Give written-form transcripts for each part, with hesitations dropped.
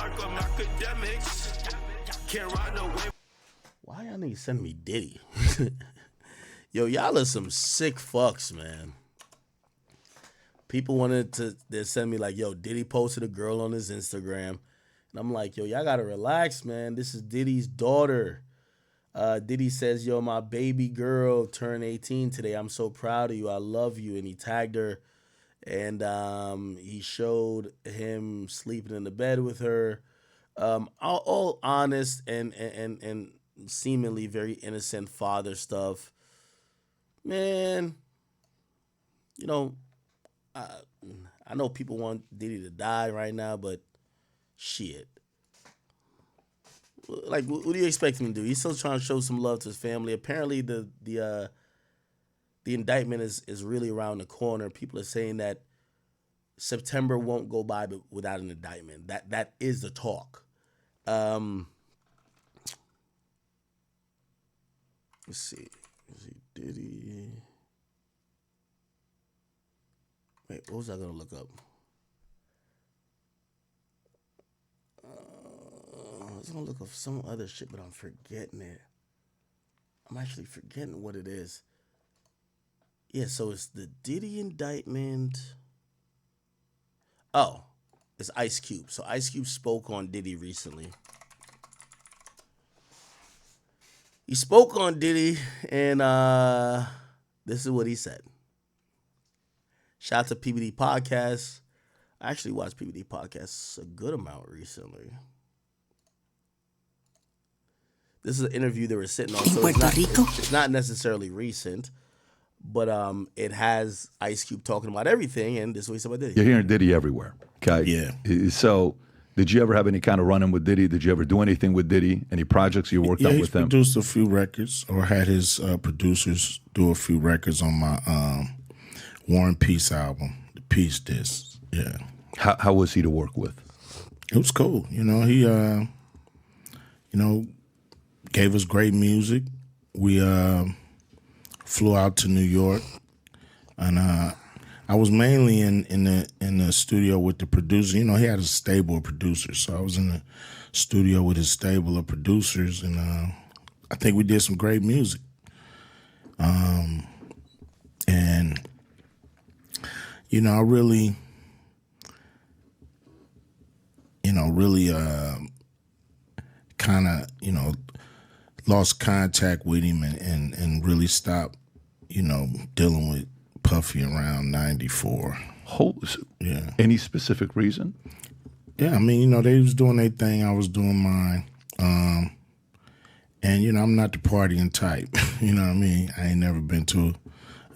Akademiks. Can't ride no wave. Why y'all niggas send me Diddy? Yo, y'all are some sick fucks, man. People wanted to send me like, yo, Diddy posted a girl on his Instagram. And I'm like, yo, y'all gotta relax, man. This is Diddy's daughter. Diddy says, yo, my baby girl turned 18 today. I'm so proud of you. I love you. And he tagged her. And he showed him sleeping in the bed with her. All honest and seemingly very innocent father stuff. Man, you know, I know people want Diddy to die right now, but shit. Like, what do you expect him to do? He's still trying to show some love to his family. Apparently, the indictment is really around the corner. People are saying that September won't go by without an indictment. That is the talk. Let's see. Diddy. Wait, what was I gonna look up? I was gonna look up some other shit, but I'm forgetting it. I'm actually forgetting what it is. Yeah, so it's the Diddy indictment. Oh, it's Ice Cube. So Ice Cube spoke on Diddy recently. He spoke on Diddy, and this is what he said. Shout out to PBD Podcast. I actually watched PBD Podcasts a good amount recently. This is an interview they were sitting on, so it's not necessarily recent, but it has Ice Cube talking about everything, and this is what he said about Diddy. You're hearing Diddy everywhere, okay? Yeah. So, did you ever have any kind of run-in with Diddy? Did you ever do anything with Diddy? Any projects you worked on with him? He produced a few records, or had his producers do a few records on my War and Peace album, the Peace Disc. Yeah. How was he to work with? It was cool. You know, he gave us great music. We flew out to New York, and I was mainly in the studio with the producer. You know, he had a stable of producers, so I was in the studio with his stable of producers, and I think we did some great music. And you know, I really kind of, lost contact with him and really stopped, dealing with Puffy around 94. Yeah. Any specific reason? Yeah, I mean, they was doing their thing, I was doing mine. And, I'm not the partying type. You know what I mean? I ain't never been to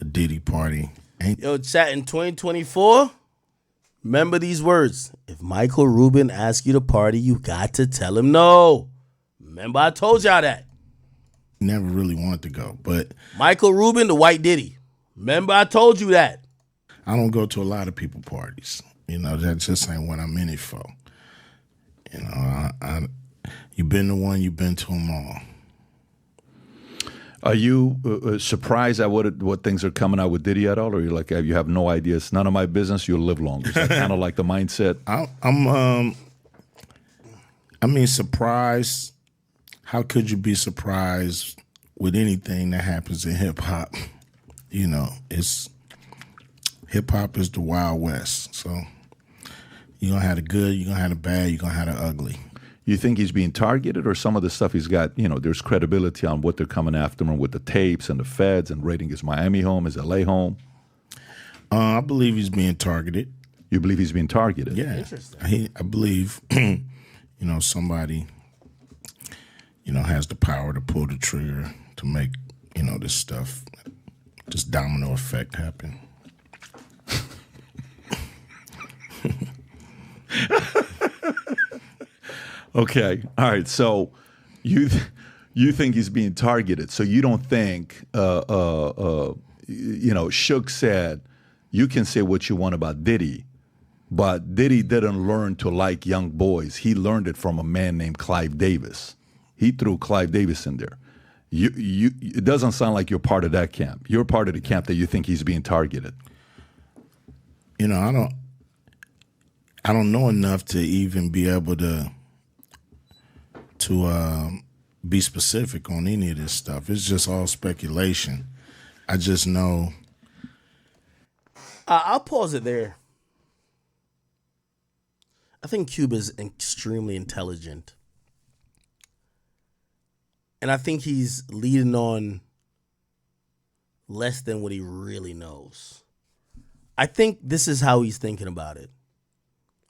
a Diddy party. Yo, chat, in 2024, remember these words. If Michael Rubin asks you to party, you got to tell him no. Remember, I told y'all that. Never really wanted to go, but Michael Rubin, the white Diddy. Remember, I told you that. I don't go to a lot of people parties. That just ain't what I'm in it for. You've been to one, you've been to them all. Are you surprised at what things are coming out with Diddy at all, or you like you have no idea? It's none of my business. You'll live longer. Is that kind of like the mindset? I'm surprised. How could you be surprised with anything that happens in hip hop? It's hip hop is the Wild West. So you're gonna have the good, you're gonna have the bad, you're gonna have the ugly. You think he's being targeted, or some of the stuff he's got, there's credibility on what they're coming after him with the tapes and the feds and raiding his Miami home, his LA home? I believe he's being targeted. You believe he's being targeted? Yeah. Interesting. I believe, somebody, has the power to pull the trigger to make, this stuff, this domino effect happen. Okay. All right. So you think he's being targeted. So you don't think, Shook said, you can say what you want about Diddy, but Diddy didn't learn to like young boys. He learned it from a man named Clive Davis. He threw Clive Davis in there. It doesn't sound like you're part of that camp. You're part of the camp that you think he's being targeted. I don't know enough to even be able to be specific on any of this stuff. It's just all speculation. I just know. I'll pause it there. I think Cube is extremely intelligent. And I think he's leading on less than what he really knows. I think this is how he's thinking about it.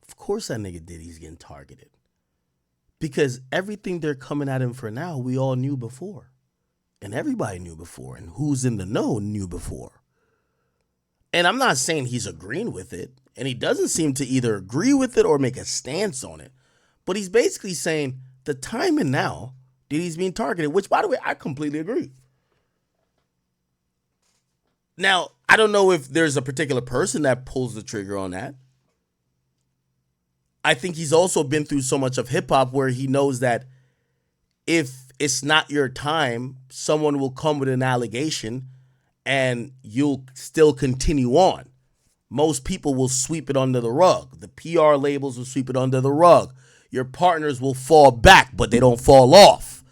Of course that nigga Diddy's getting targeted. Because everything they're coming at him for now, we all knew before. And everybody knew before. And who's in the know knew before. And I'm not saying he's agreeing with it. And he doesn't seem to either agree with it or make a stance on it. But he's basically saying the time and now, Diddy's being targeted. Which, by the way, I completely agree. Now, I don't know if there's a particular person that pulls the trigger on that. I think he's also been through so much of hip hop where he knows that if it's not your time, someone will come with an allegation and you'll still continue on. Most people will sweep it under the rug. The PR labels will sweep it under the rug. Your partners will fall back, but they don't fall off.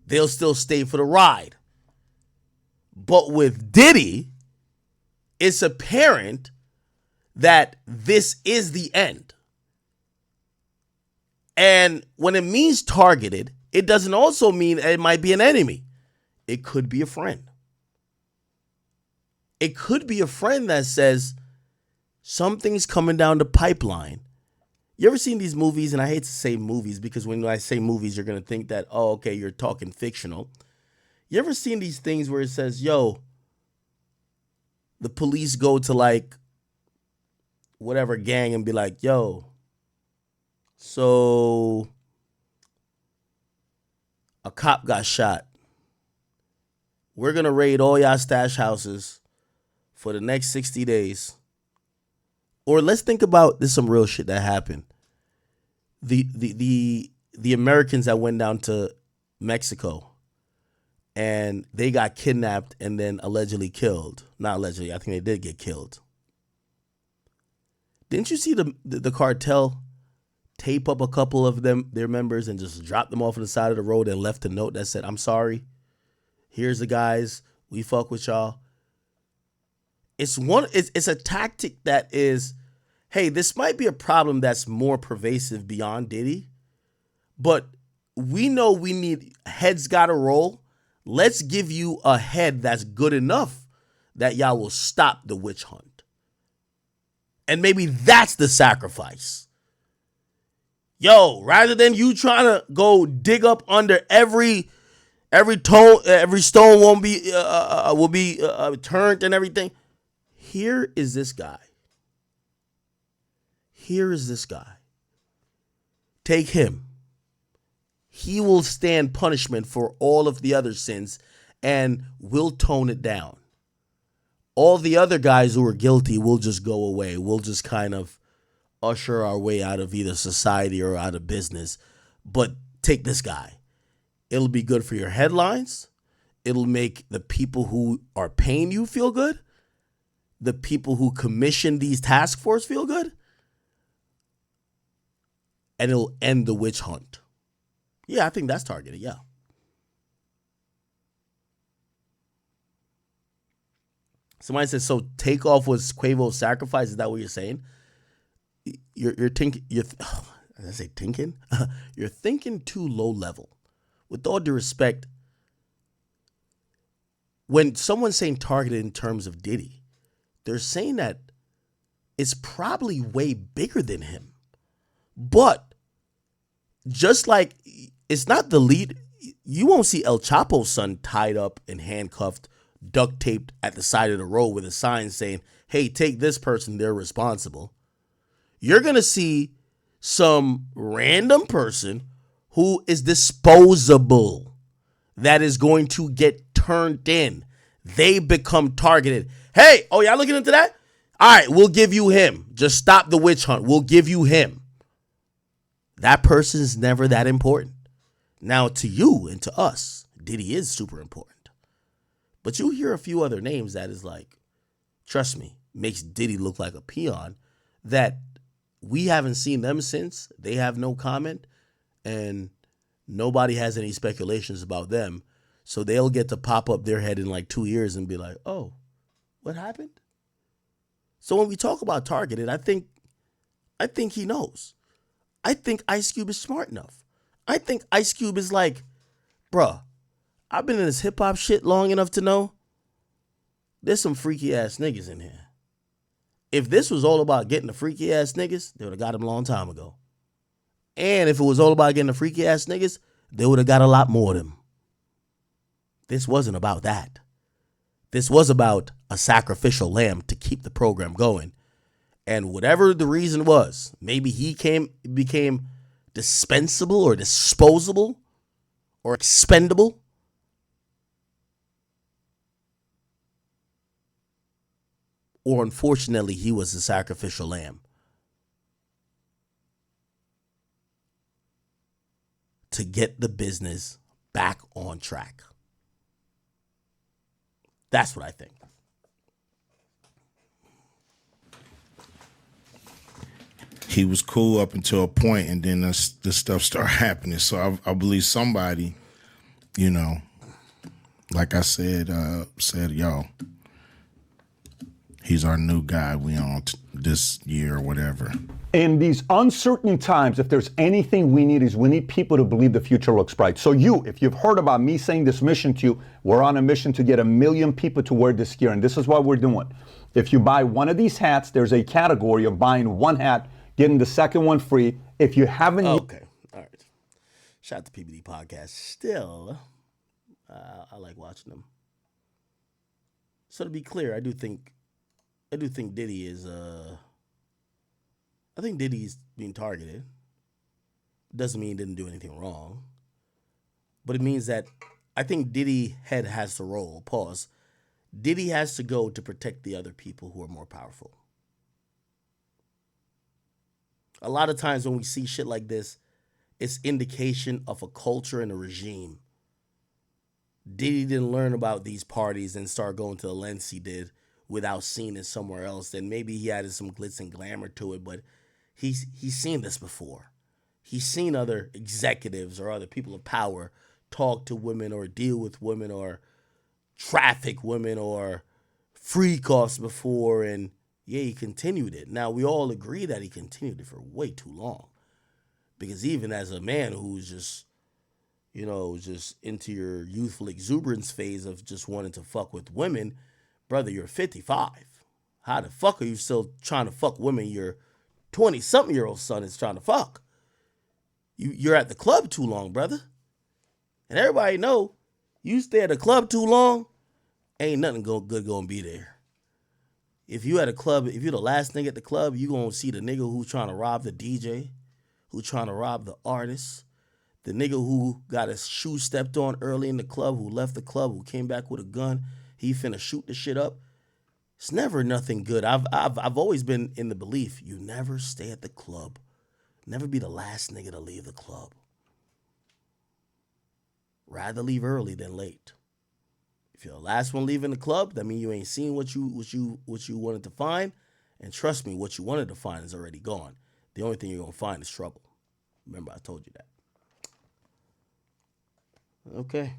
They'll still stay for the ride. But with Diddy, it's apparent that this is the end. And when it means targeted, it doesn't also mean it might be an enemy. It could be a friend. It could be a friend that says, something's coming down the pipeline. You ever seen these movies? And I hate to say movies because when I say movies, you're going to think that, oh, okay, you're talking fictional. You ever seen these things where it says, yo, the police go to like whatever gang and be like, yo, so a cop got shot. We're going to raid all y'all stash houses for the next 60 days. Or let's think about this, some real shit that happened. The Americans that went down to Mexico and they got kidnapped and then allegedly killed. Not allegedly, I think they did get killed. Didn't you see the cartel tape up a couple of their members and just drop them off on the side of the road and left a note that said, I'm sorry. Here's the guys. We fuck with y'all. It's a tactic that is, hey, this might be a problem that's more pervasive beyond Diddy, but we know we need heads gotta roll. Let's give you a head that's good enough that y'all will stop the witch hunt. And maybe that's the sacrifice. Yo, rather than you trying to go dig up under every stone will be turned and everything. Here is this guy. Here is this guy. Take him. He will stand punishment for all of the other sins and we'll tone it down. All the other guys who are guilty will just go away. We'll just kind of usher our way out of either society or out of business. But take this guy. It'll be good for your headlines. It'll make the people who are paying you feel good. The people who commission these task force feel good. And it'll end the witch hunt. Yeah, I think that's targeted, yeah. Somebody says, so Takeoff was Quavo's sacrifice? Is that what you're saying? You're thinking, I say thinking? You're thinking too low level. With all due respect, when someone's saying targeted in terms of Diddy, they're saying that it's probably way bigger than him. But just like it's not the lead, you won't see El Chapo's son tied up and handcuffed, duct taped at the side of the road with a sign saying, hey, take this person, they're responsible. You're going to see some random person who is disposable that is going to get turned in. They become targeted. Hey, oh, y'all looking into that? All right, we'll give you him. Just stop the witch hunt. We'll give you him. That person is never that important. Now, to you and to us, Diddy is super important. But you hear a few other names that is like, trust me, makes Diddy look like a peon that we haven't seen them since. They have no comment. And nobody has any speculations about them. So they'll get to pop up their head in like 2 years and be like, oh, what happened? So when we talk about targeted, I think he knows. I think Ice Cube is smart enough. I think Ice Cube is like, bruh, I've been in this hip hop shit long enough to know there's some freaky ass niggas in here. If this was all about getting the freaky ass niggas, they would have got him a long time ago. And if it was all about getting the freaky ass niggas, they would have got a lot more of them. This wasn't about that. This was about a sacrificial lamb to keep the program going. And whatever the reason was, maybe he became dispensable or disposable or expendable. Or unfortunately, he was the sacrificial lamb to get the business back on track. That's what I think. He was cool up until a point, and then this stuff started happening. So I believe somebody, you know, like I said, yo, he's our new guy. We on this year or whatever. In these uncertain times, if there's anything we need people to believe the future looks bright. So if you've heard about me saying this mission to you, we're on a mission to get 1 million people to wear this gear. And this is what we're doing. If you buy one of these hats, there's a category of buying one hat, getting the second one free. If you haven't... Okay, all right. Shout out to PBD Podcast. Still, I like watching them. So to be clear, I do think Diddy is... I think Diddy's being targeted. Doesn't mean he didn't do anything wrong. But it means that I think Diddy head has to roll. Pause. Diddy has to go to protect the other people who are more powerful. A lot of times when we see shit like this, it's indication of a culture and a regime. Diddy didn't learn about these parties and start going to the lengths he did without seeing it somewhere else. Then maybe he added some glitz and glamour to it, but he's seen this before. He's seen other executives or other people of power talk to women or deal with women or traffic women or freak offs before, and yeah, he continued it. Now, we all agree that he continued it for way too long. Because even as a man who's just, just into your youthful exuberance phase of just wanting to fuck with women, brother, you're 55. How the fuck are you still trying to fuck women your 20-something-year-old son is trying to fuck? You're at the club too long, brother. And everybody know, you stay at the club too long, ain't nothing good gonna be there. If you at a club, if you're the last nigga at the club, you gonna see the nigga who's trying to rob the DJ, who trying to rob the artist, the nigga who got his shoe stepped on early in the club, who left the club, who came back with a gun, he finna shoot the shit up. It's never nothing good. I've always been in the belief you never stay at the club. Never be the last nigga to leave the club. Rather leave early than late. If you're the last one leaving the club, that means you ain't seen what you wanted to find. And trust me, what you wanted to find is already gone. The only thing you're gonna find is trouble. Remember, I told you that. Okay.